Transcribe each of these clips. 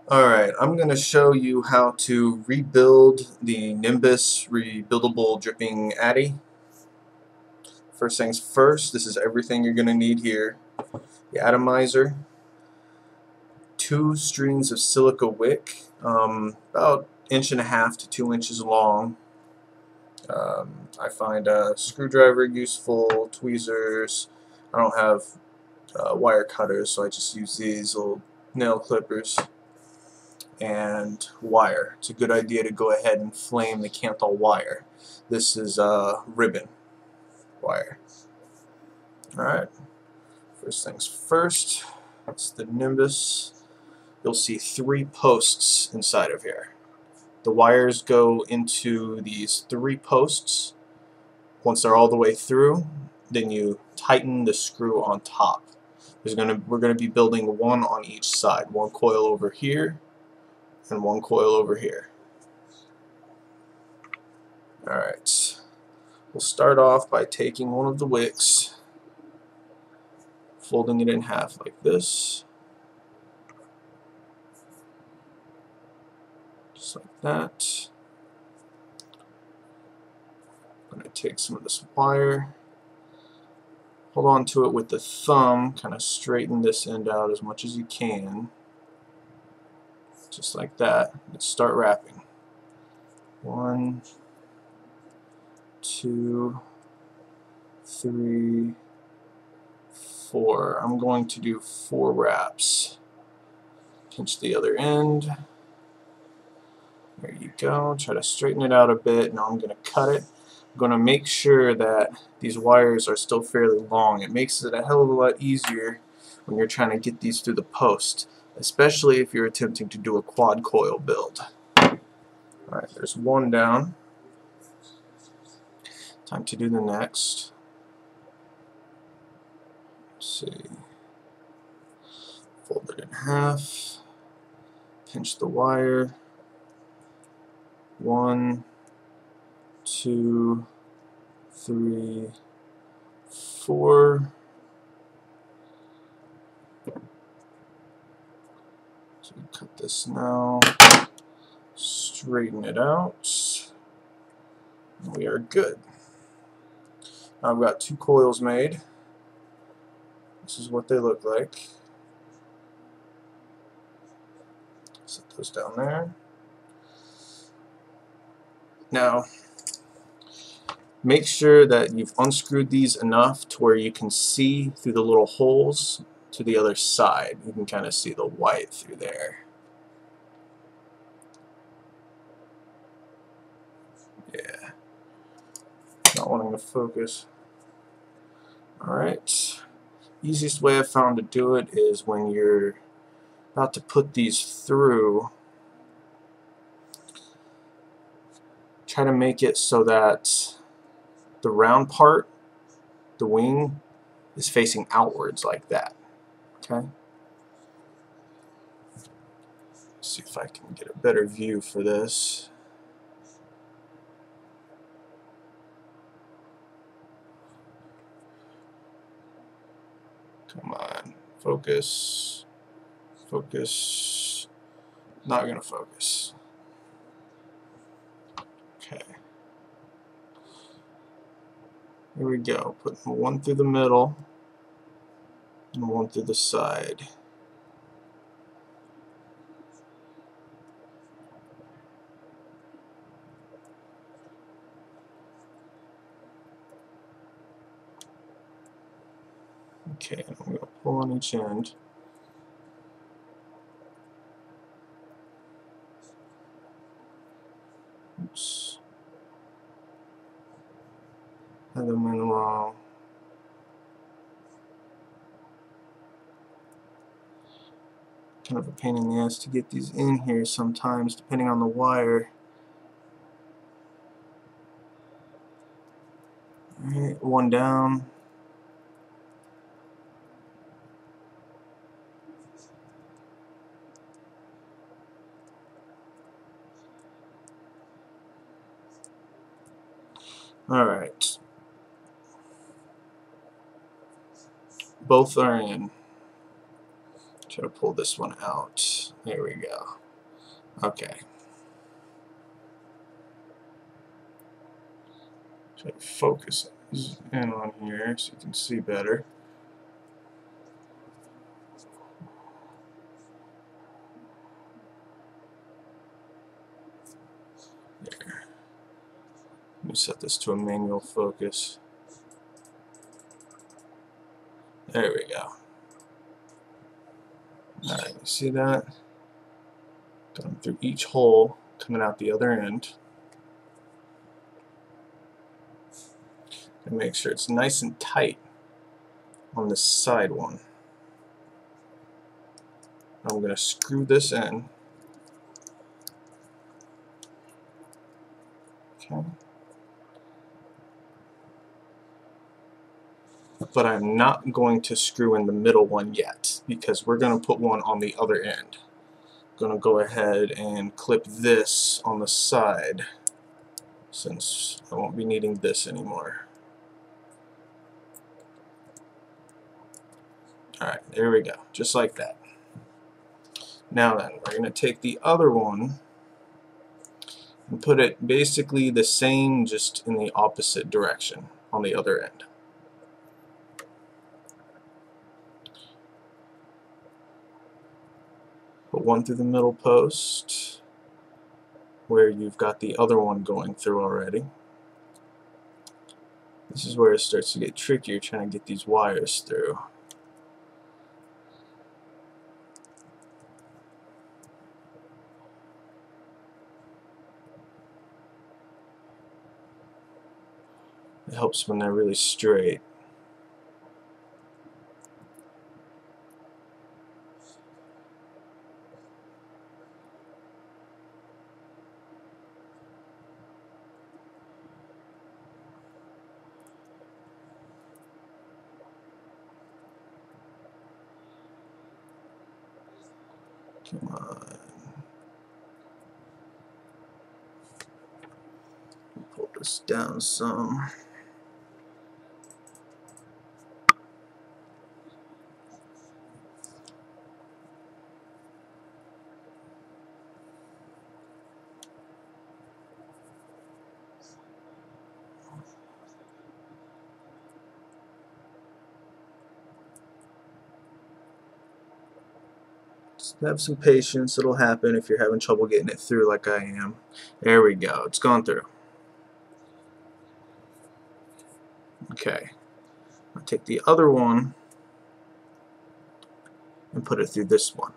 Alright, I'm going to show you how to rebuild the Nimbus rebuildable dripping addy. First things first, this is everything you're going to need here. The atomizer, 2 strings of silica wick, about 1.5 to 2 inches long. I find a screwdriver useful, tweezers. I don't have wire cutters, so I just use these little nail clippers. And wire. It's a good idea to go ahead and flame the Canthal wire. This is ribbon wire. Alright, first things first, it's the Nimbus. You'll see 3 posts inside of here. The wires go into these 3 posts. Once they're all the way through, then you tighten the screw on top. We're going to be building one on each side. One coil over here and one coil over here. Alright, we'll start off by taking one of the wicks, folding it in half like this, just like that. I'm going to take some of this wire, hold on to it with the thumb, kind of straighten this end out as much as you can, just like that. Let's start wrapping. 1, 2, 3, 4. I'm going to do 4 wraps. Pinch the other end. There you go. Try to straighten it out a bit. Now I'm going to cut it. I'm going to make sure that these wires are still fairly long. It makes it a hell of a lot easier when you're trying to get these through the post, especially if you're attempting to do a quad coil build. Alright, there's one down. Time to do the next. Let's see. Fold it in half. Pinch the wire. 1, 2, 3, 4. So we cut this now. Straighten it out. We are good. Now I've got 2 coils made. This is what they look like. Set those down there. Now, make sure that you've unscrewed these enough to where you can see through the little holes to the other side. You can kind of see the white through there. Yeah. Not wanting to focus. Alright. Easiest way I've found to do it is when you're about to put these through, try to make it so that the round part, the wing, is facing outwards like that. Okay? Let's see if I can get a better view for this. Come on, focus, focus, not gonna focus. Okay, here we go, putting one through the middle and one through the side. Okay, I'm going to pull on each end. Oops. Had them in wrong. Kind of a pain in the ass to get these in here sometimes, depending on the wire. Alright, one down. Alright. Both are in. Try to pull this one out. There we go. Okay. Try to focus in on here so you can see better. There. Let me set this to a manual focus. There we go. Alright, you see that? Going through each hole, coming out the other end. And make sure it's nice and tight on the side one. I'm going to screw this in. Okay. But I'm not going to screw in the middle one yet, because we're going to put one on the other end. I'm going to go ahead and clip this on the side, since I won't be needing this anymore. Alright, there we go, just like that. Now then, we're going to take the other one and put it basically the same, just in the opposite direction on the other end. Put one through the middle post where you've got the other one going through already. This is where it starts to get trickier, trying to get these wires through. It helps when they're really straight. Come on. Pull this down some. Just have some patience, it'll happen if you're having trouble getting it through like I am. There we go, it's gone through. Okay, I'll take the other one and put it through this one.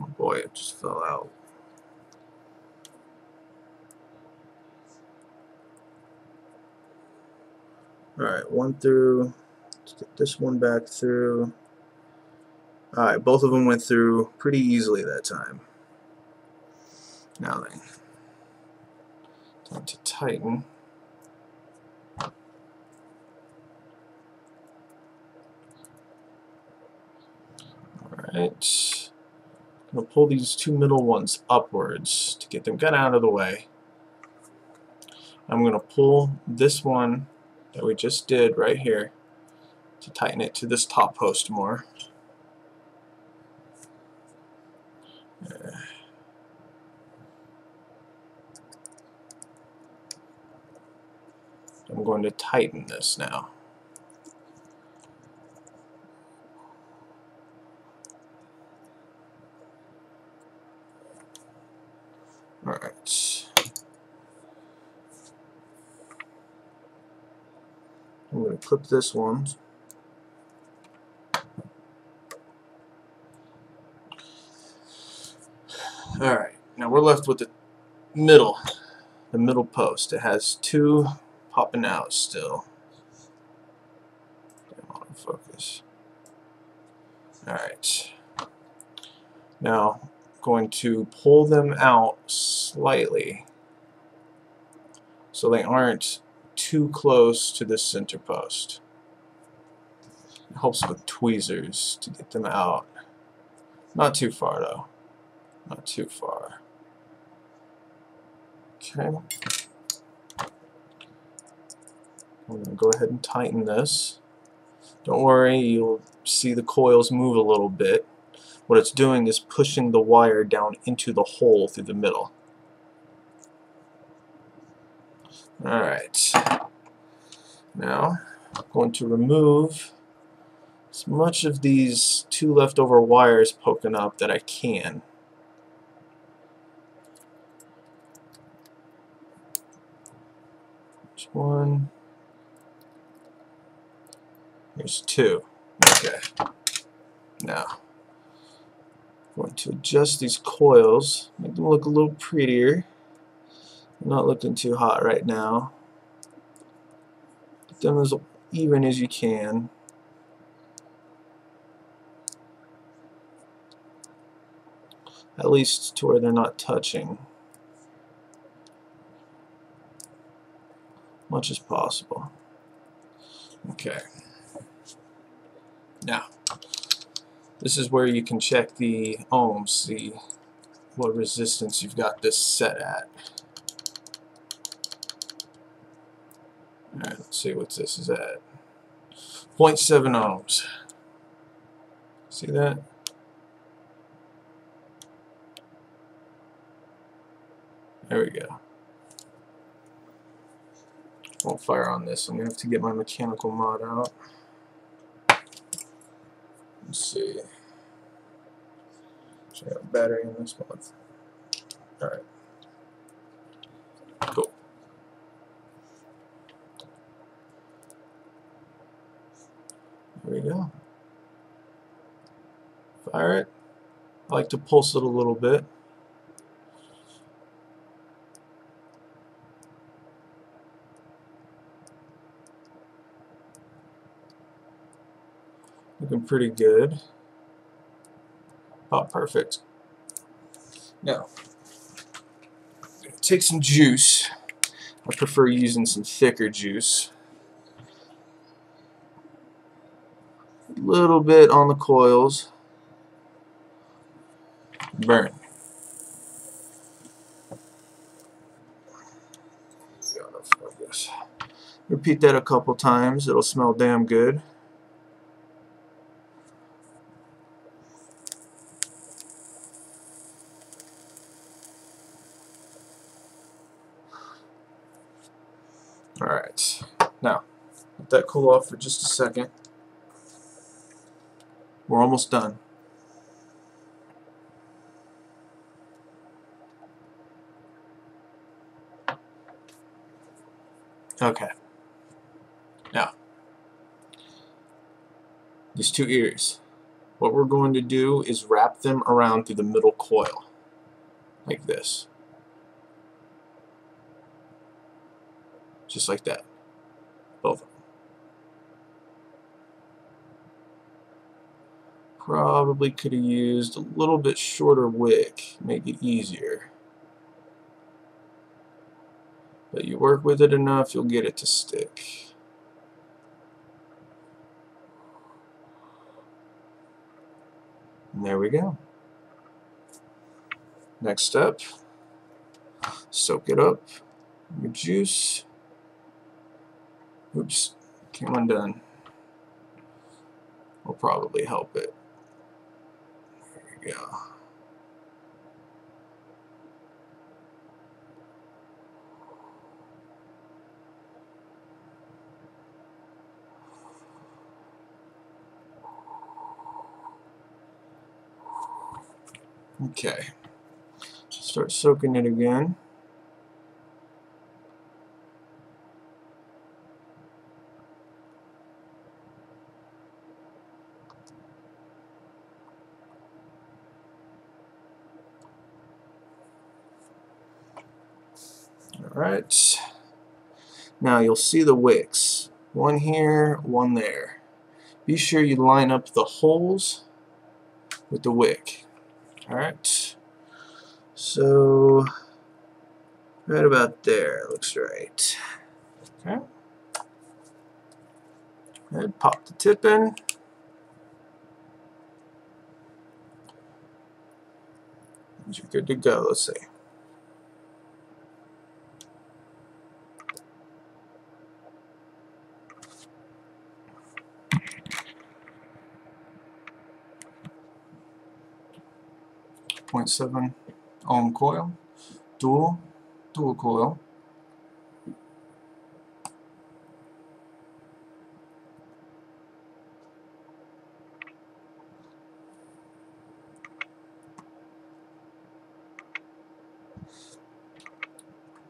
Oh boy, it just fell out. Alright, one through. Let's get this one back through. Alright, both of them went through pretty easily that time. Now then, time to tighten. Alright, I'm going to pull these two middle ones upwards to get them kind of out of the way. I'm going to pull this one that we just did right here to tighten it to this top post more. I'm going to tighten this now. Alright. I'm going to clip this one. Alright, now we're left with the middle post. It has two popping out still. Autofocus. Alright. Now, going to pull them out slightly so they aren't too close to this center post. It helps with tweezers to get them out. Not too far though. Not too far. Okay. I'm going to go ahead and tighten this. Don't worry, you'll see the coils move a little bit. What it's doing is pushing the wire down into the hole through the middle. Alright. Now, I'm going to remove as much of these two leftover wires poking up that I can. There's one. There's two. Okay. Now, I'm going to adjust these coils, make them look a little prettier. I'm not looking too hot right now. Get them as even as you can. At least to where they're not touching. Much as possible. Okay. Now, this is where you can check the ohms, see what resistance you've got this set at. Alright, let's see what this is at. 0.7 ohms. See that? There we go. Won't fire on this. I'm going to have to get my mechanical mod out. Let's see. So I got a battery in this month. Alright. Cool. There we go. Fire it. I like to pulse it a little bit. Looking pretty good. About perfect. Now, I'm going to take some juice. I prefer using some thicker juice. A little bit on the coils. Burn. Focus. Repeat that a couple times. It'll smell damn good. Alright, now let that cool off for just a second. We're almost done. Okay, now these two ears, what we're going to do is wrap them around through the middle coil like this, just like that, both of them. Probably could have used a little bit shorter wick, make it easier. But you work with it enough, you'll get it to stick. And there we go. Next step, soak it up, your juice. Oops, came undone. Will probably help it. There we go. Okay, start soaking it again. Alright, now you'll see the wicks. One here, one there. Be sure you line up the holes with the wick. Alright, so Right about there, looks right. Okay. And pop the tip in. And you're good to go, let's see. .7 ohm coil, dual coil.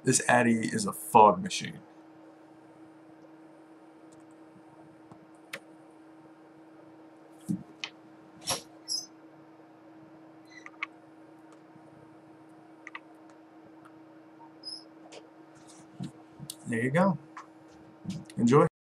This Addy is a fog machine. There you go. Enjoy.